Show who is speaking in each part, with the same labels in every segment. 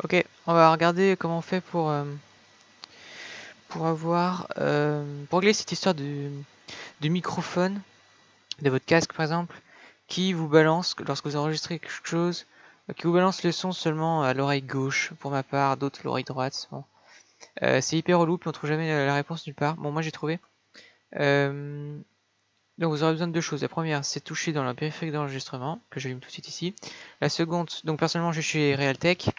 Speaker 1: Ok, on va regarder comment on fait pour pour régler cette histoire de microphone de votre casque par exemple, qui vous balance lorsque vous enregistrez quelque chose, qui vous balance le son seulement à l'oreille gauche pour ma part, d'autres l'oreille droite. Bon. C'est hyper relou, puis on trouve jamais la réponse nulle part. Bon, moi j'ai trouvé. Euh, donc vous aurez besoin de deux choses. La première, c'est toucher dans le périphérique d'enregistrement, que j'allume tout de suite ici. La seconde, donc personnellement je suis chez Realtek,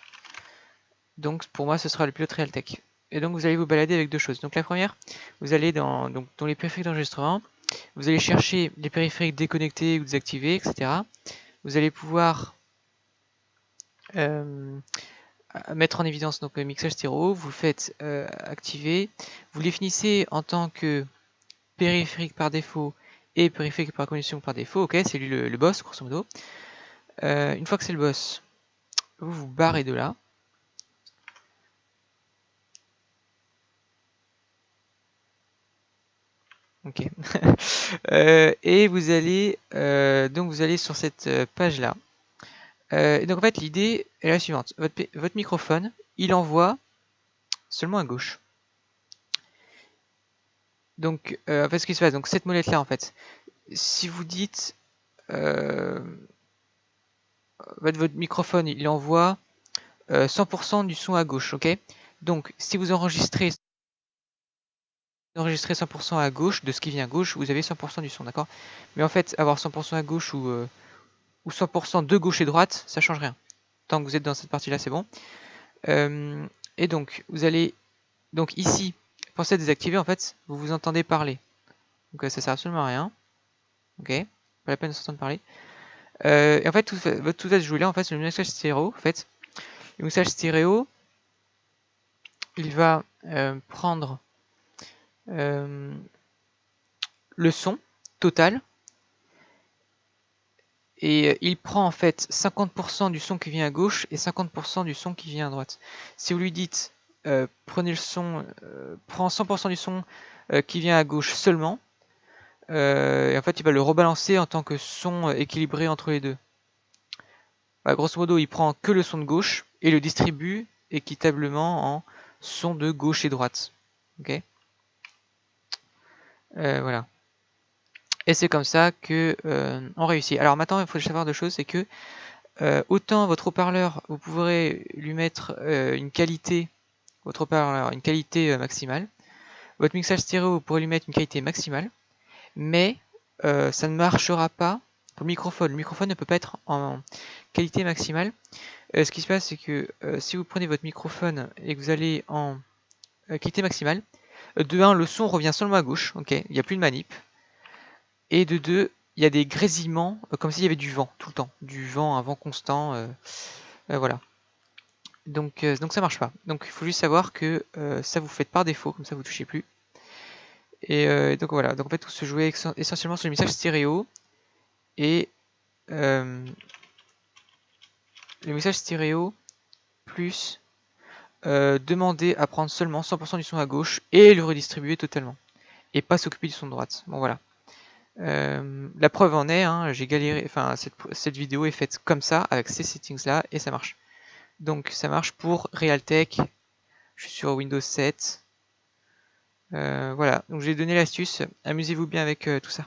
Speaker 1: donc pour moi ce sera le pilote Realtek. Et donc vous allez vous balader avec deux choses. Donc la première, vous allez dans les périphériques d'enregistrement, vous allez chercher les périphériques déconnectés ou désactivés, etc. Vous allez pouvoir mettre en évidence donc le mixage stéréo, vous le faites activer, vous les définissez en tant que périphérique par défaut et périphérique par condition par défaut, ok, c'est lui le boss grosso modo. Une fois que c'est le boss, vous vous barrez de là. Ok. Et vous allez sur cette page là. Et donc en fait l'idée est la suivante. Votre microphone, il envoie seulement à gauche. Donc en fait ce qui se passe, donc cette molette là en fait, si vous dites votre microphone il envoie 100% du son à gauche, ok. Donc si vous enregistrez 100% à gauche de ce qui vient à gauche, vous avez 100% du son, d'accord. Mais en fait avoir 100% à gauche ou 100% de gauche et droite, ça change rien. Tant que vous êtes dans cette partie là, c'est bon. Et donc vous allez donc ici pensez à désactiver, en fait vous vous entendez parler, donc ça sert absolument à rien, ok, pas la peine de s'entendre parler. Et en fait tout va se jouer là, en fait, c'est le message stéréo. En fait le message stéréo, il va prendre le son total et il prend en fait 50% du son qui vient à gauche et 50% du son qui vient à droite. Si vous lui dites prenez le son, prends 100% du son qui vient à gauche seulement, et en fait il va le rebalancer en tant que son équilibré entre les deux. Bah, grosso modo il prend que le son de gauche et le distribue équitablement en son de gauche et droite. Ok, voilà. Et c'est comme ça que on réussit. Alors maintenant il faut savoir deux choses, c'est que autant votre haut-parleur vous pourrez lui mettre une qualité, votre haut-parleur une qualité maximale, votre mixage stéréo vous pourrez lui mettre une qualité maximale, mais ça ne marchera pas pour le microphone. Le microphone ne peut pas être en qualité maximale. Ce qui se passe, c'est que si vous prenez votre microphone et que vous allez en qualité maximale, de 1, le son revient seulement à gauche, ok, il n'y a plus de manip, et de 2, il y a des grésillements, comme s'il y avait du vent tout le temps, du vent, un vent constant, voilà. Donc ça marche pas. Donc il faut juste savoir que ça vous faites par défaut, comme ça vous touchez plus. Et donc voilà, donc en fait tout se jouait essentiellement sur le mixage stéréo et le mixage stéréo plus demander à prendre seulement 100% du son à gauche et le redistribuer totalement et pas s'occuper du son de droite. Bon voilà. La preuve en est, hein, j'ai galéré, enfin cette vidéo est faite comme ça avec ces settings là et ça marche. Donc ça marche pour Realtek. Je suis sur Windows 7. Voilà, donc j'ai donné l'astuce. Amusez-vous bien avec tout ça.